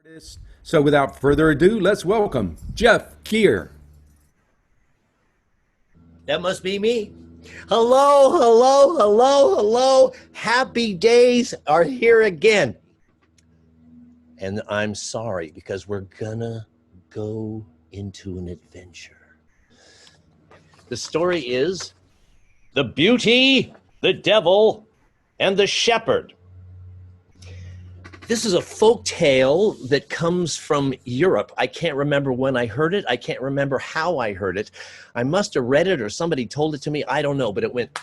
artist. So without further ado, let's welcome Jeff Gere. That must be me. Hello, hello, hello, hello. Happy days are here again. And I'm sorry because we're gonna go into an adventure. The story is The Beauty, the Devil, and the Shepherd. This is a folk tale that comes from Europe. I can't remember when I heard it. I can't remember how I heard it. I must have read it or somebody told it to me. I don't know, but it went.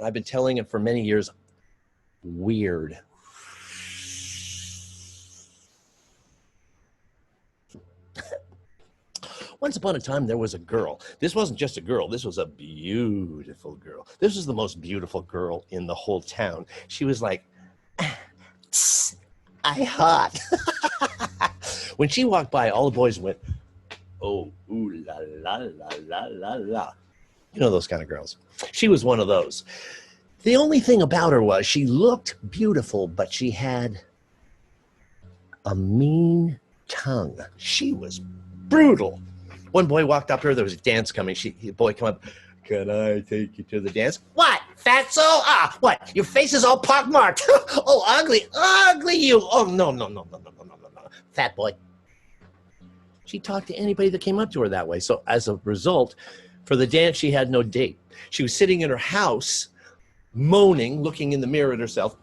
I've been telling it for many years. Weird. Once upon a time, there was a girl. This wasn't just a girl. This was a beautiful girl. This was the most beautiful girl in the whole town. She was like, I hot. When she walked by, all the boys went, oh, ooh, la, la, la, la, la, la. You know those kind of girls. She was one of those. The only thing about her was she looked beautiful, but she had a mean tongue. She was brutal. One boy walked up to her. There was a dance coming. The boy came up. Can I take you to the dance? What? Fatso? Ah, what? Your face is all pockmarked. Oh, ugly, ugly you. Oh, no. Fat boy. She talked to anybody that came up to her that way. So as a result, for the dance, she had no date. She was sitting in her house, moaning, looking in the mirror at herself.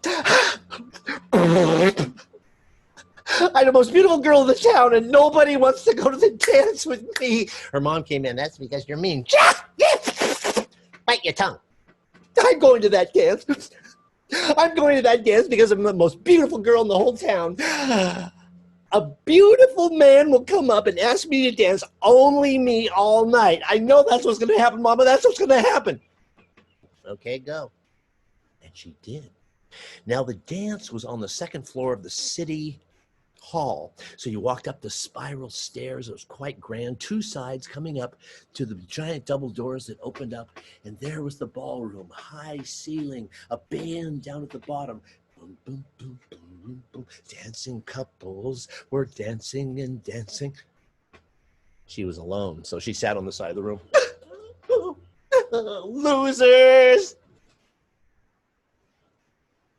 I'm the most beautiful girl in the town, and nobody wants to go to the dance with me. Her mom came in. That's because you're mean. Bite your tongue. I'm going to that dance. I'm going to that dance because I'm the most beautiful girl in the whole town. A beautiful man will come up and ask me to dance, only me all night. I know that's what's going to happen, Mama. That's what's going to happen. Okay, go. And she did. Now, the dance was on the second floor of the city hall. So you walked up the spiral stairs. It was quite grand. Two sides coming up to the giant double doors that opened up. And there was the ballroom, high ceiling, a band down at the bottom. Boom, boom, boom, boom, boom, boom. Dancing couples were dancing and dancing. She was alone, so she sat on the side of the room. Losers!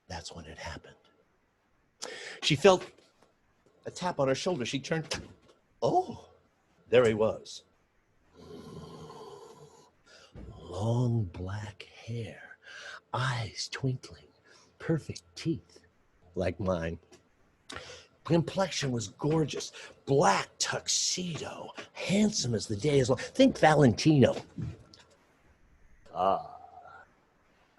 That's when it happened. She felt a tap on her shoulder. She turned. Oh, there he was. Long black hair, eyes twinkling, perfect teeth like mine. Complexion was gorgeous, black tuxedo, handsome as the day is long. Think Valentino. Ah,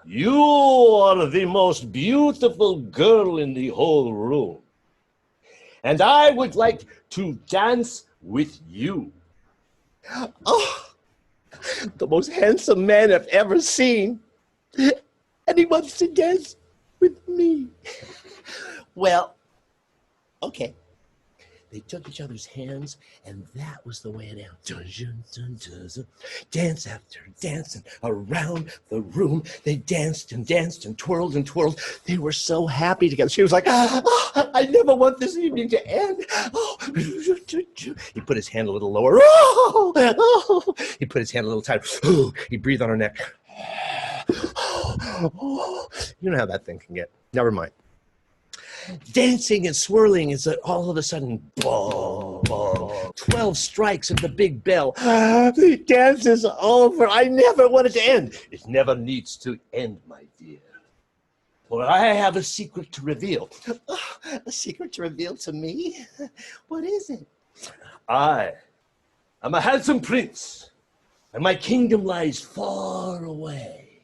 you are the most beautiful girl in the whole room. And I would like to dance with you. Oh, the most handsome man I've ever seen. And he wants to dance with me. Well, okay. They took each other's hands, and that was the way it ended. Dance after dance, and around the room, they danced and danced and twirled and twirled. They were so happy together. She was like, oh, I never want this evening to end. Oh. He put his hand a little lower. Oh. He put his hand a little tighter. Oh. He breathed on her neck. Oh. You know how that thing can get. Never mind. Dancing and swirling is all of a sudden, boom, boom, 12 strikes at the big bell. The dance is over. I never want it to end. It never needs to end, my dear. For I have a secret to reveal. A secret to reveal to me? What is it? I am a handsome prince, and my kingdom lies far away.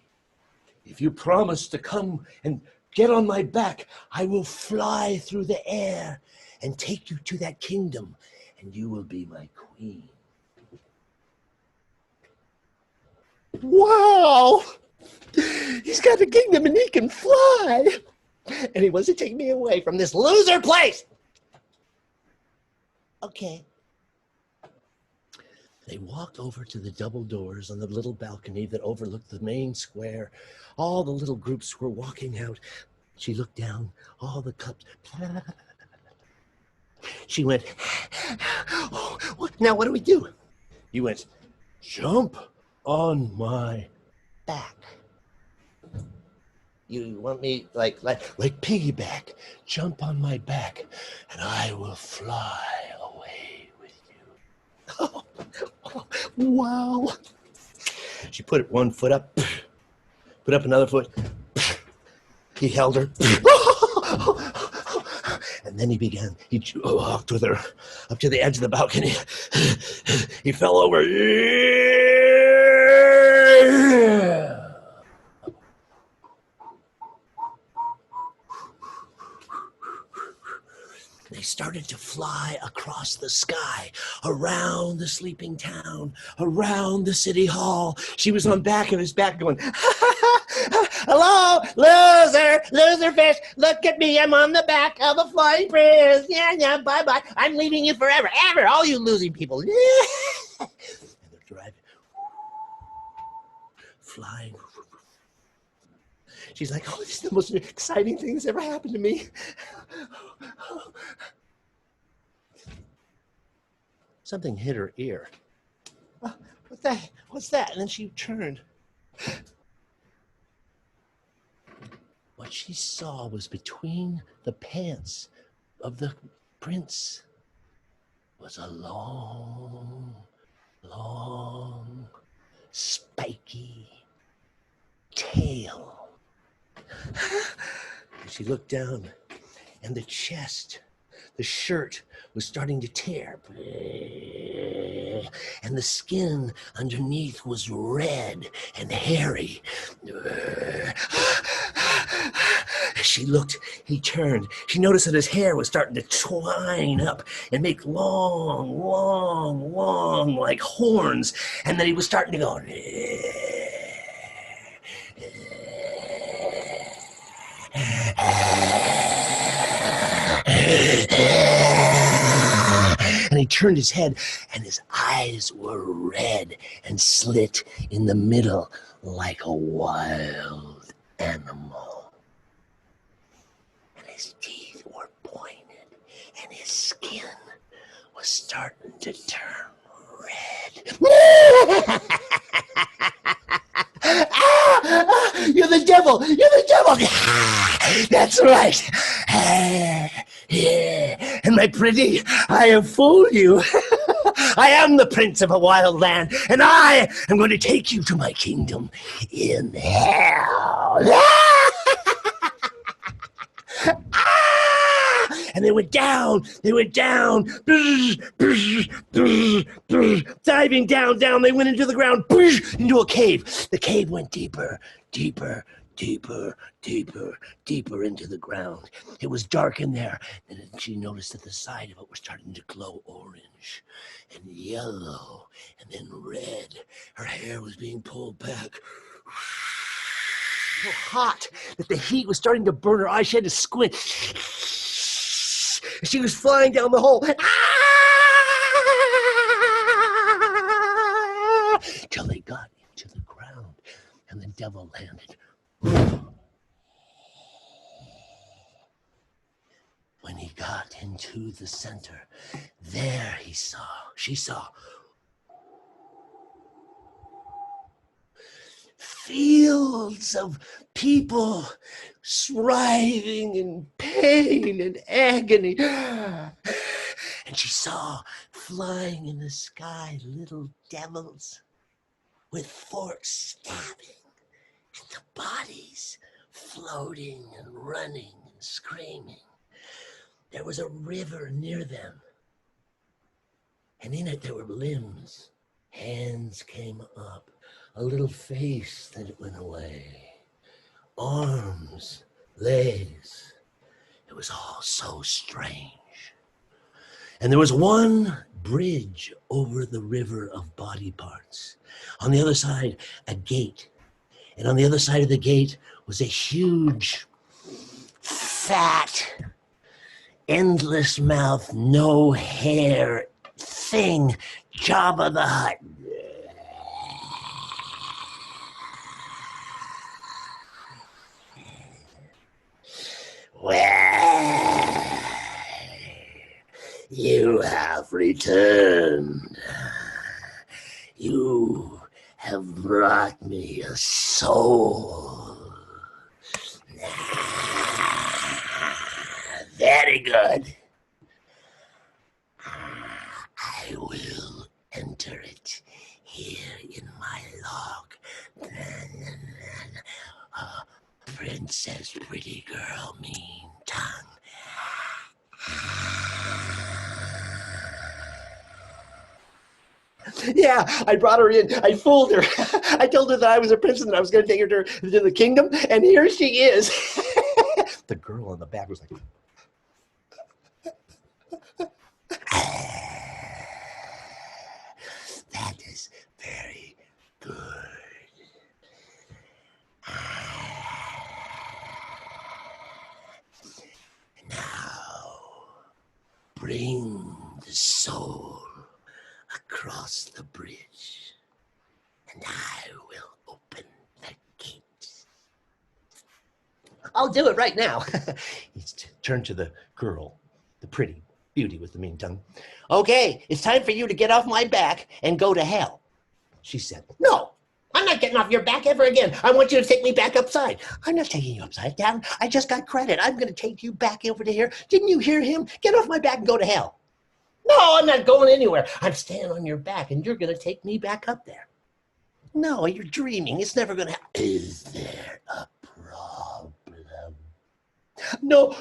If you promise to come and get on my back, I will fly through the air and take you to that kingdom, and you will be my queen. Wow! He's got a kingdom and he can fly! And he wants to take me away from this loser place! Okay. They walked over to the double doors on the little balcony that overlooked the main square. All the little groups were walking out. She looked down, all the cups. She went, now what do we do? You went, jump on my back. You want me like piggyback, jump on my back, and I will fly away with you. Wow. She put one foot up, put up another foot. He held her. And then he walked with her up to the edge of the balcony. He fell over. They started to fly across the sky, around the sleeping town, around the city hall. She was on back of his back going, hello, loser fish, look at me, I'm on the back of a flying prince. Yeah, bye-bye, I'm leaving you forever, ever, all you losing people. And they're driving, flying. She's like, oh, this is the most exciting thing that's ever happened to me. Something hit her ear. What's that? And then she turned. What she saw was between the pants of the prince was a long, spiky tail. And she looked down, and the chest, the shirt was starting to tear. And the skin underneath was red and hairy. She looked, he turned. She noticed that his hair was starting to twine up and make long, like horns. And then he was starting to go. And he turned his head, and his eyes were red and slit in the middle like a wild animal. And his teeth were pointed, and his skin was starting to turn red. You're the devil! You're the devil! That's right! And my pretty, I have fooled you. I am the prince of a wild land, and I am going to take you to my kingdom in hell. And they went down, diving down, they went into the ground, into a cave. The cave went deeper into the ground. It was dark in there, and then she noticed that the side of it was starting to glow orange and yellow and then red. Her hair was being pulled back. So hot that the heat was starting to burn her eyes. She had to squint. She was flying down the hole. Till they got into the ground, and the devil landed. When he got into the center, there she saw fields of people writhing in pain and agony. And she saw flying in the sky little devils with forks stabbing at the bodies, floating and running and screaming. There was a river near them, and in it there were limbs. Hands came up, a little face that went away, arms, legs. It was all so strange. And there was one bridge over the river of body parts. On the other side, a gate. And on the other side of the gate was a huge, fat, endless mouth, no hair thing, Jabba the Hutt. Well, You have returned. You have brought me a soul. Very good. I will enter it here in my log. Princess, pretty girl, mean tongue. Yeah, I brought her in. I fooled her. I told her that I was a princess and I was going to take her to the kingdom, and here she is. The girl in the back was like, that is very good. Now, bring the soul across the bridge, and I will open the gate. I'll do it right now. He's turned to the girl, the pretty beauty with the mean tongue. Okay, it's time for you to get off my back and go to hell. She said, no, I'm not getting off your back ever again. I want you to take me back upside. I'm not taking you upside down. I just got credit. I'm going to take you back over to here. Didn't you hear him? Get off my back and go to hell. No, I'm not going anywhere. I'm staying on your back, and you're going to take me back up there. No, you're dreaming. It's never going to happen. Is there a problem? No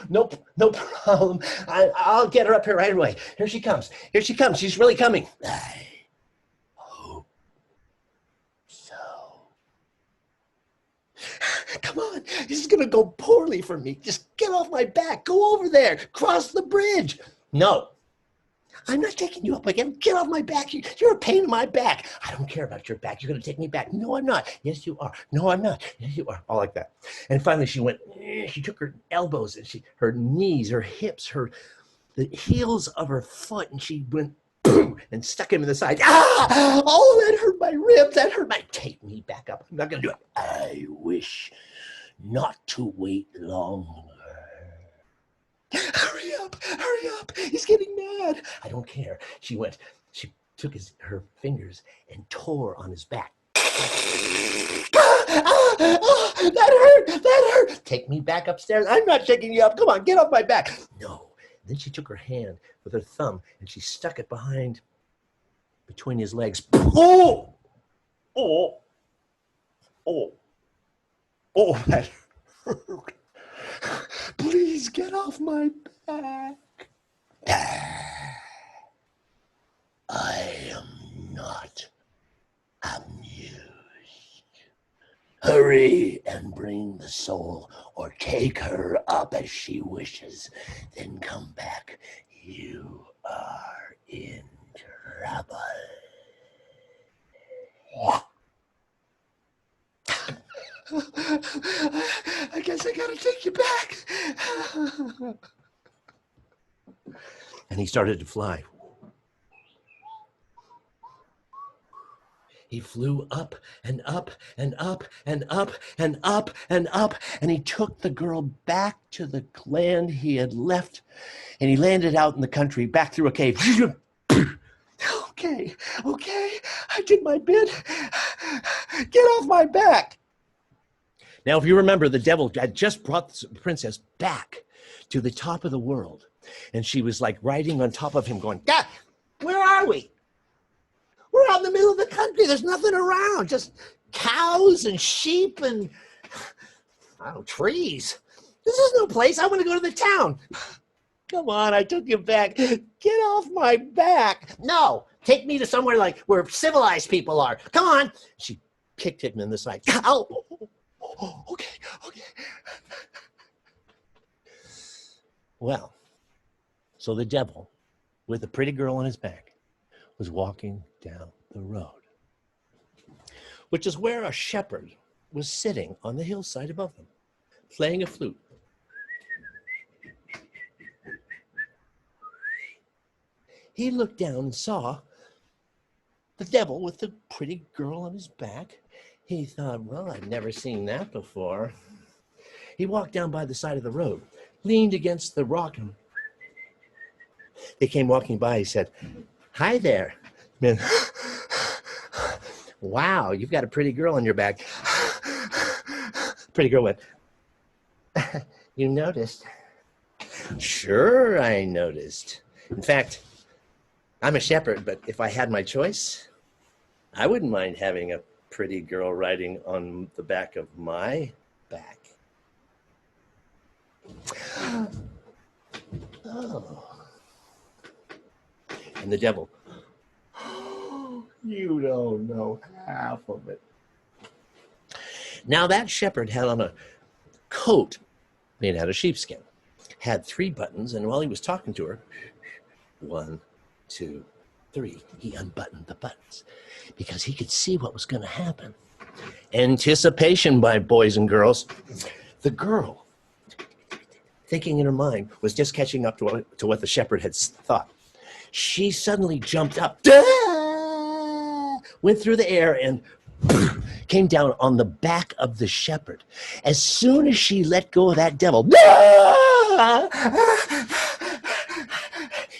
problem. I'll get her up here right away. Here she comes. Here she comes. She's really coming. I hope so. Come on. This is going to go poorly for me. Just get off my back. Go over there. Cross the bridge. No. I'm not taking you up again. Get off my back. You're a pain in my back. I don't care about your back. You're going to take me back. No, I'm not. Yes, you are. No, I'm not. Yes, you are. All like that. And finally she took her elbows and her knees, her hips, the heels of her foot, and she went boom and stuck him in the side. Ah! Oh, that hurt my ribs. That hurt my... Take me back up. I'm not going to do it. I wish not to wait long. Hurry up, hurry up. He's getting mad. I don't care. She took her fingers and tore on his back. That hurt. Take me back upstairs. I'm not taking you up. Come on, get off my back. No. Then she took her hand with her thumb and she stuck it between his legs. Oh, that hurt. Please get off my back. I am not amused. Hurry and bring the soul, or take her up as she wishes. Then come back. You are in trouble. I guess I gotta take you back. And he started to fly. He flew up and up and up and up and up and up, and he took the girl back to the land he had left, and he landed out in the country, back through a cave. Okay, I did my bit. Get off my back. Now, if you remember, the devil had just brought the princess back to the top of the world, and she was like riding on top of him going, God, where are we? We're out in the middle of the country. There's nothing around, just cows and sheep and, trees. This is no place. I want to go to the town. Come on, I took you back. Get off my back. No, take me to somewhere like where civilized people are. Come on. She kicked him in the side. Ow. Okay. Well, so the devil, with a pretty girl on his back, was walking down the road, which is where a shepherd was sitting on the hillside above them, playing a flute. He looked down and saw the devil with the pretty girl on his back. He thought, well, I've never seen that before. He walked down by the side of the road, leaned against the rock, They came walking by. He said, "Hi there." Man, wow, you've got a pretty girl on your back. Pretty girl went, "You noticed?" "Sure, I noticed. In fact, I'm a shepherd, but if I had my choice, I wouldn't mind having a pretty girl riding on the back of my back." Oh. And the devil, "You don't know half of it." Now that shepherd had on a coat made out of sheepskin, had 3 buttons, and while he was talking to her, 1, 2, 3, he unbuttoned the buttons because he could see what was going to happen. Anticipation, by boys and girls. The girl, thinking in her mind, was just catching up to what the shepherd had thought. She suddenly jumped up, went through the air, and came down on the back of the shepherd. As soon as she let go of that devil,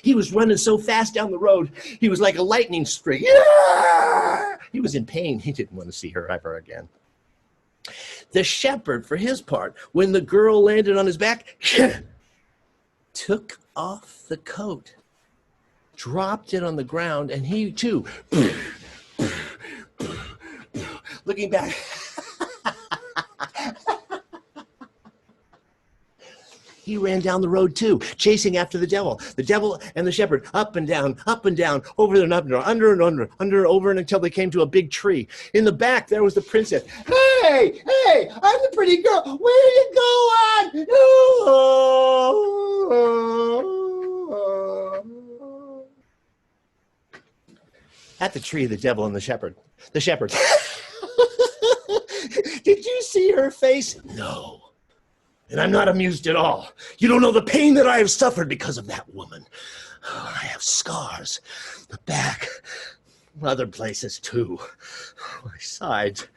he was running so fast down the road, he was like a lightning streak. He was in pain. He didn't want to see her ever again. The shepherd, for his part, when the girl landed on his back, took off the coat, dropped it on the ground, and he too, looking back, he ran down the road too, chasing after the devil. The devil and the shepherd, up and down, over and up and down, under and under, over and until they came to a big tree. In the back, there was the princess. "Hey, I'm the pretty girl. Where are you going?" At the tree, the devil and the shepherd. The shepherd. "Did you see her face?" "No. And I'm not amused at all. You don't know the pain that I have suffered because of that woman. Oh, I have scars, the back, other places too. Besides,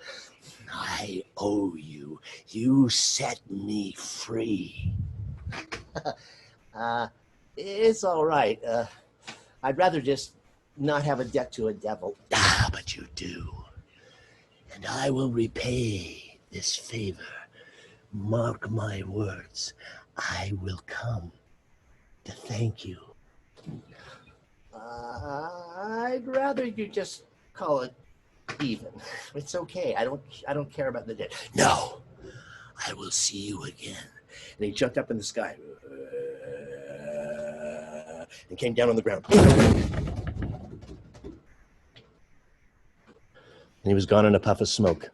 I owe you. You set me free." It's all right. I'd rather just not have a debt to a devil." "Ah, but you do. And I will repay this favor. Mark my words, I will come to thank you." I'd rather you just call it even. It's okay. I don't care about the debt." "No, I will see you again." And he jumped up in the sky and came down on the ground. And he was gone in a puff of smoke.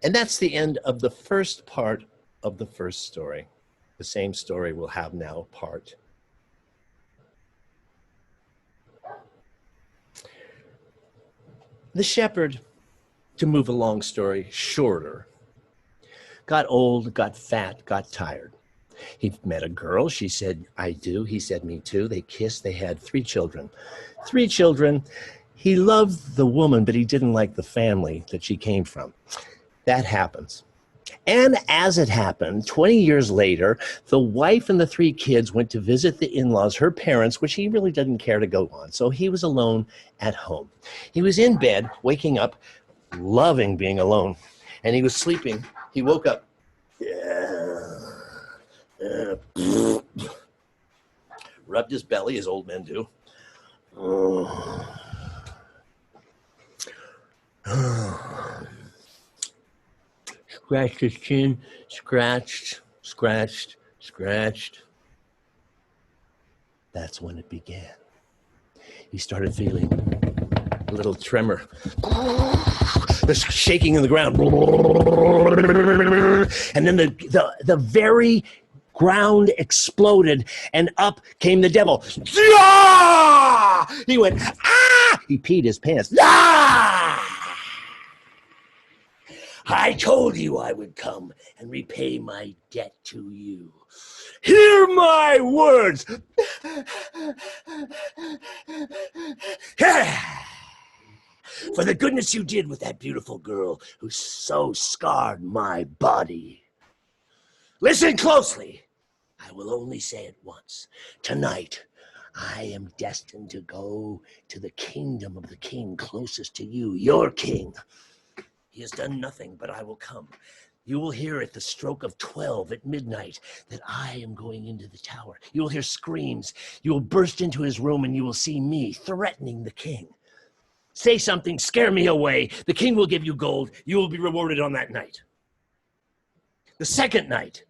And that's the end of the first part of the first story. The same story we'll have now part. The shepherd, to move a long story shorter, got old, got fat, got tired. He met a girl. She said, "I do." He said, "Me too." They kissed. They had 3 children. 3 children. He loved the woman, but he didn't like the family that she came from. That happens. And as it happened, 20 years later, the wife and the 3 kids went to visit the in-laws, her parents, which he really didn't care to go on. So he was alone at home. He was in bed, waking up, loving being alone. And he was sleeping. He woke up. Rubbed his belly, as old men do. Scratched his chin, scratched. That's when it began. He started feeling a little tremor. The shaking in the ground. And then the very ground exploded, and up came the devil. He went, "Ah!" He peed his pants. "Ah! I told you I would come and repay my debt to you. Hear my words. For the goodness you did with that beautiful girl who so scarred my body." Listen closely. I will only say it once. Tonight, I am destined to go to the kingdom of the king closest to you, your king. He has done nothing, but I will come. You will hear at the stroke of 12 at midnight that I am going into the tower. You will hear screams. You will burst into his room and you will see me threatening the king. Say something, scare me away. The king will give you gold. You will be rewarded on that night. The second night,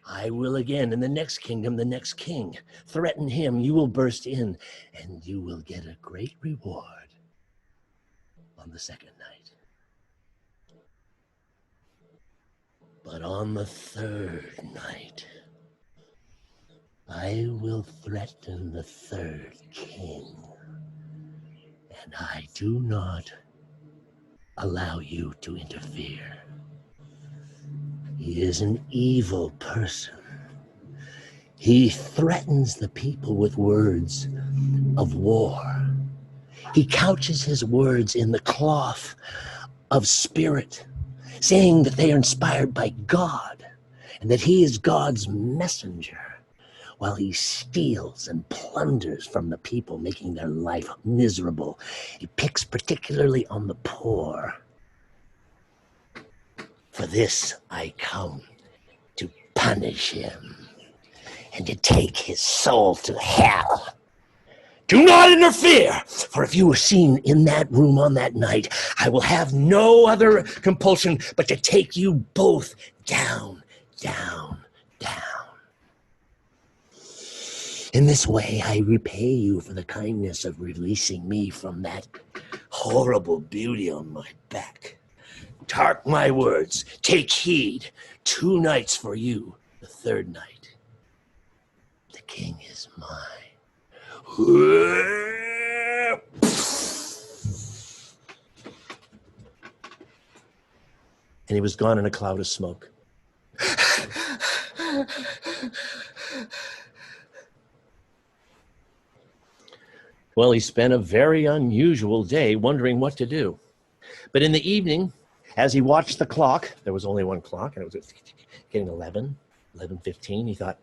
I will again, in the next kingdom, the next king. Threaten him, you will burst in, and you will get a great reward on the second night. But on the third night, I will threaten the third king, and I do not allow you to interfere. He is an evil person. He threatens the people with words of war. He couches his words in the cloth of spirit, saying that they are inspired by God and that he is God's messenger, while he steals and plunders from the people, making their life miserable. He picks particularly on the poor. For this I come, to punish him and to take his soul to hell. Do not interfere, for if you were seen in that room on that night, I will have no other compulsion but to take you both down, down, down. In this way, I repay you for the kindness of releasing me from that horrible beauty on my back. Mark my words, take heed. 2 nights for you, the third night, the king is mine. And he was gone in a cloud of smoke. Well, he spent a very unusual day wondering what to do. But in the evening, as he watched the clock, there was only one clock, and it was getting 11:15. He thought,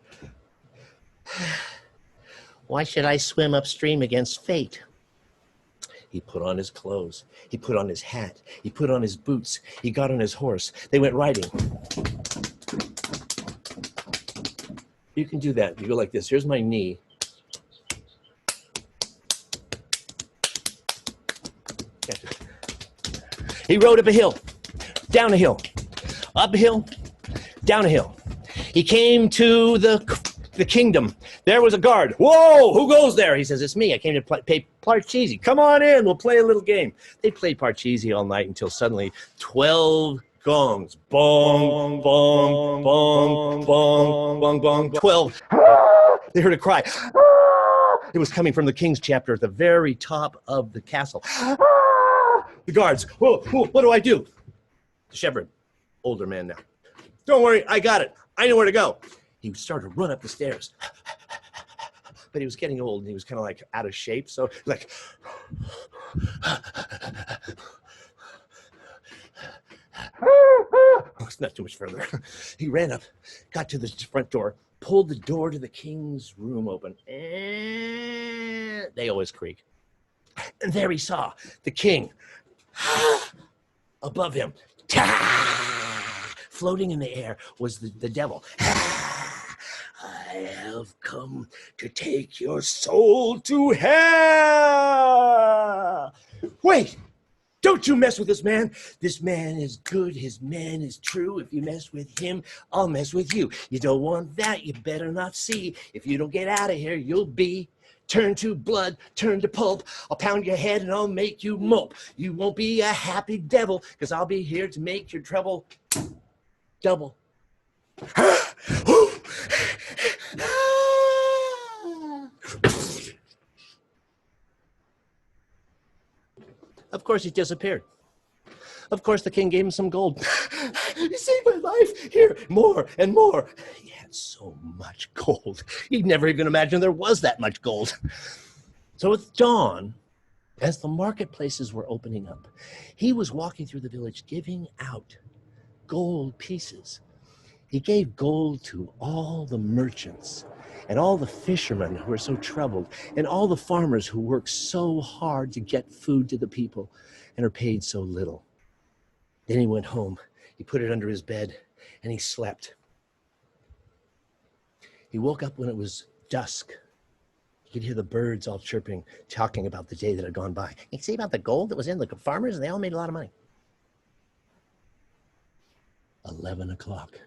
why should I swim upstream against fate? He put on his clothes. He put on his hat. He put on his boots. He got on his horse. They went riding. You can do that. You go like this. Here's my knee. He rode up a hill, down a hill, up a hill, down a hill. He came to the kingdom. There was a guard. Whoa, who goes there? He says, it's me. I came to play Parcheesi. Come on in. We'll play a little game. They played Parcheesi all night until suddenly 12 gongs. Bong, bong, bong, bong, bong, bong. 12. They heard a cry. It was coming from the king's chapter at the very top of the castle. The guards, whoa, what do I do? The shepherd, older man now. Don't worry, I got it. I know where to go. He started to run up the stairs. But he was getting old and he was kind of like out of shape. So like, it's not too much further. He ran up, got to the front door, pulled the door to the king's room open. And they always creak. And there he saw the king. Above him, floating in the air, was the devil. I have come to take your soul to hell. Wait, don't you mess with this man. This man is good. His man is true. If you mess with him, I'll mess with you. You don't want that. You better not see. If you don't get out of here, you'll be turn to blood, turn to pulp. I'll pound your head and I'll make you mope. You won't be a happy devil, because I'll be here to make your trouble double. Of course, he disappeared. Of course, the king gave him some gold. You saved my life. Here, more and more. He had so much gold. He'd never even imagined there was that much gold. So at dawn, as the marketplaces were opening up, he was walking through the village giving out gold pieces. He gave gold to all the merchants and all the fishermen who are so troubled and all the farmers who work so hard to get food to the people and are paid so little. Then he went home. He put it under his bed and he slept. He woke up when it was dusk. You could hear the birds all chirping, talking about the day that had gone by. You see about the gold that was in the farmers, and they all made a lot of money. 11 o'clock.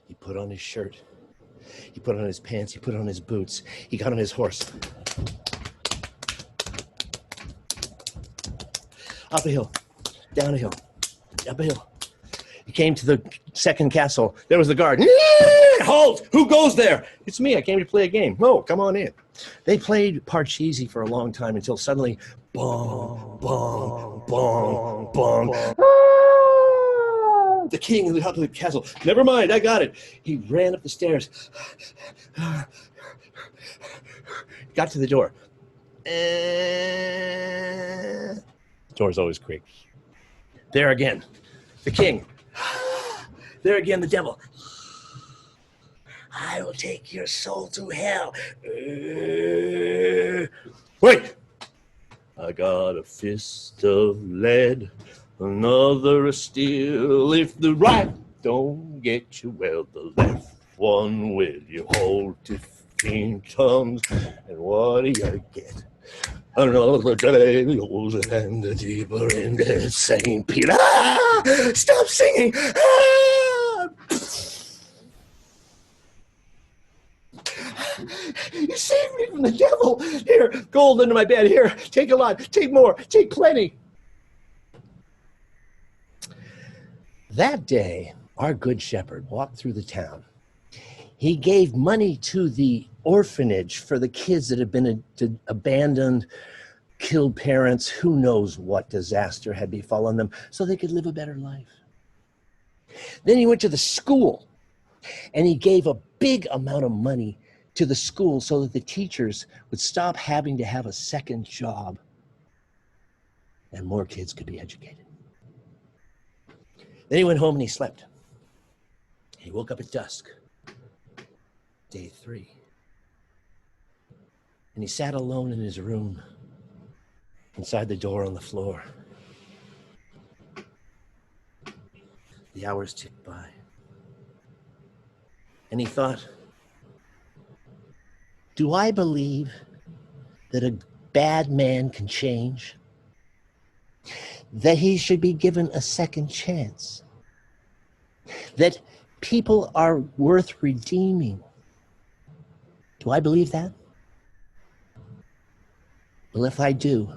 He put on his shirt. He put on his pants. He put on his boots. He got on his horse. Up a hill, down a hill, up a hill. He came to the second castle. There was the guard. Halt! Who goes there? It's me. I came to play a game. Oh, come on in. They played Parcheesi for a long time until suddenly, bong, bong, bong, bong. The king in the top of the castle. Never mind, I got it. He ran up the stairs. Got to the door. Doors always creak. There again, the king. There again, the devil. I will take your soul to hell. Wait! I got a fist of lead, another of steel. If the right don't get you, well, the left one will. You hold 15 tongues, and what do you get? Another day goes and the deeper in the St. Peter. Stop singing! You saved me from the devil. Here, gold under my bed. Here, take a lot. Take more. Take plenty. That day, our good shepherd walked through the town. He gave money to the orphanage for the kids that had been abandoned, killed parents, who knows what disaster had befallen them, so they could live a better life. Then he went to the school, and he gave a big amount of money to the school so that the teachers would stop having to have a second job and more kids could be educated. Then he went home and he slept. He woke up at dusk. Day 3. And he sat alone in his room, inside the door on the floor. The hours ticked by. And he thought, do I believe that a bad man can change? That he should be given a second chance? That people are worth redeeming? Do I believe that? Well, if I do,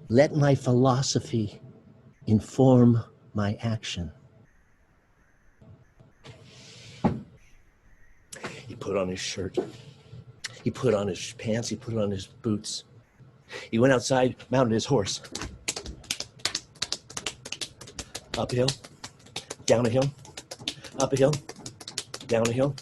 let my philosophy inform my action. He put on his shirt. He put on his pants. He put on his boots. He went outside, mounted his horse. Up a hill, down a hill, up a hill, down a hill,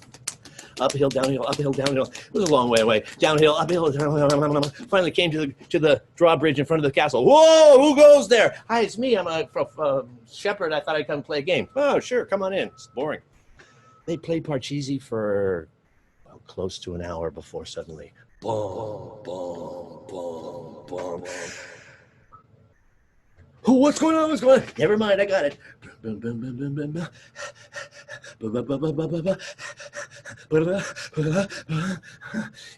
up a hill, down a hill, up a hill, down a hill. It was a long way away. Down a hill, up a hill, down a hill. Finally came to the drawbridge in front of the castle. Whoa, who goes there? Hi, it's me. I'm a shepherd. I thought I'd come play a game. Oh, sure, come on in. It's boring. They played Parcheesi for close to an hour before suddenly, boom, boom, boom, boom. Oh, what's going on? What's going on? Never mind, I got it.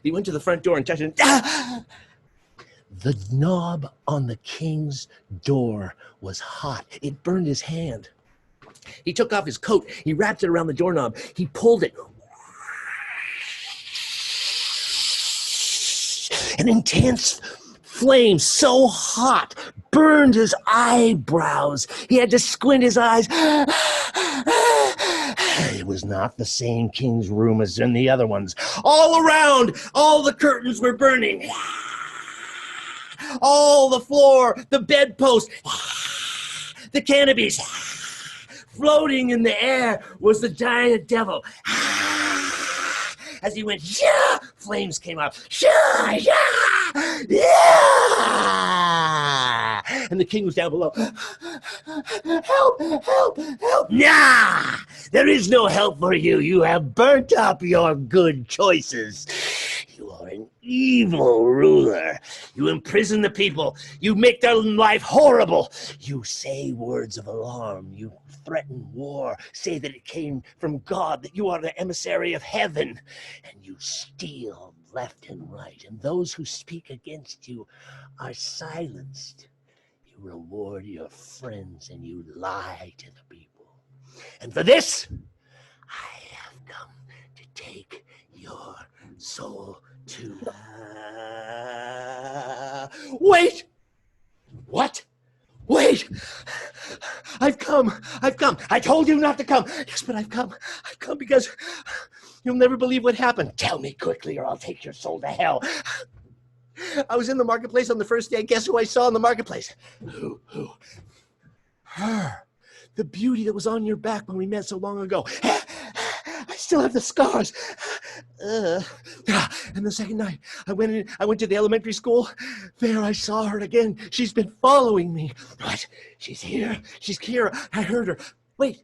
He went to the front door and touched it. The knob on the king's door was hot. It burned his hand. He took off his coat. He wrapped it around the doorknob. He pulled it. An intense flame, so hot, burned his eyebrows. He had to squint his eyes. It was not the same king's room as in the other ones. All around, all the curtains were burning. All the floor, the bedpost, the canopies. Floating in the air was the giant devil. As he went, yeah, flames came up. Yeah, yeah, yeah. And the king was down below. Help, help, help. Nah, there is no help for you. You have burnt up your good choices. You are an evil ruler. You imprison the people. You make their life horrible. You say words of alarm. You threaten war. Say that it came from God, that you are the emissary of heaven. And you steal left and right. And those who speak against you are silenced. You reward your friends and you lie to the people. And for this, I have come to take your soul to... Wait! What? Wait! I've come. I told you not to come. Yes, but I've come. I've come because you'll never believe what happened. Tell me quickly or I'll take your soul to hell. I was in the marketplace on the first day. Guess who I saw in the marketplace? Who? Her. The beauty that was on your back when we met so long ago. I still have the scars. And the second night, I went to the elementary school. There I saw her again. She's been following me. What? She's here. She's here. I heard her. Wait.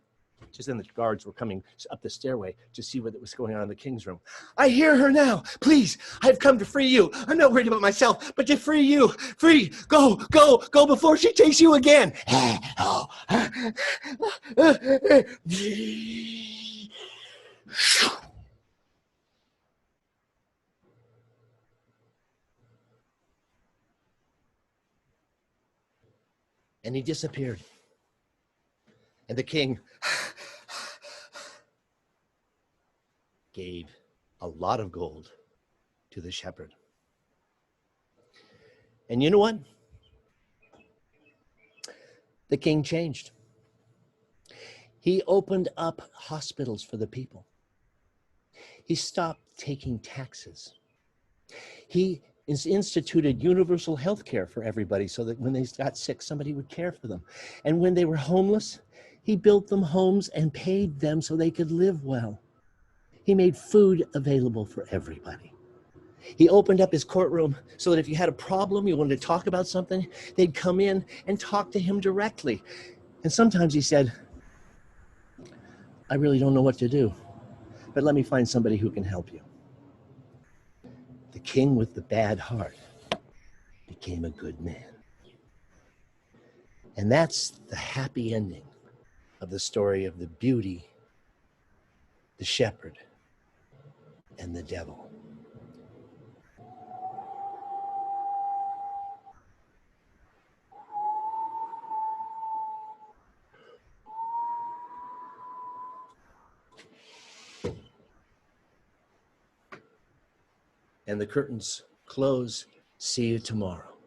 Just then the guards were coming up the stairway to see what was going on in the king's room. I hear her now. Please, I've come to free you. I'm not worried about myself, but to free you. Free. Go before she takes you again. And he disappeared. And the king gave a lot of gold to the shepherd. And you know what? The king changed. He opened up hospitals for the people. He stopped taking taxes. He instituted universal health care for everybody so that when they got sick, somebody would care for them. And when they were homeless, he built them homes and paid them so they could live well. He made food available for everybody. He opened up his courtroom so that if you had a problem, you wanted to talk about something, they'd come in and talk to him directly. And sometimes he said, I really don't know what to do, but let me find somebody who can help you. The king with the bad heart became a good man. And that's the happy ending of the story of the beauty, the shepherd, and the devil. And the curtains close. See you tomorrow.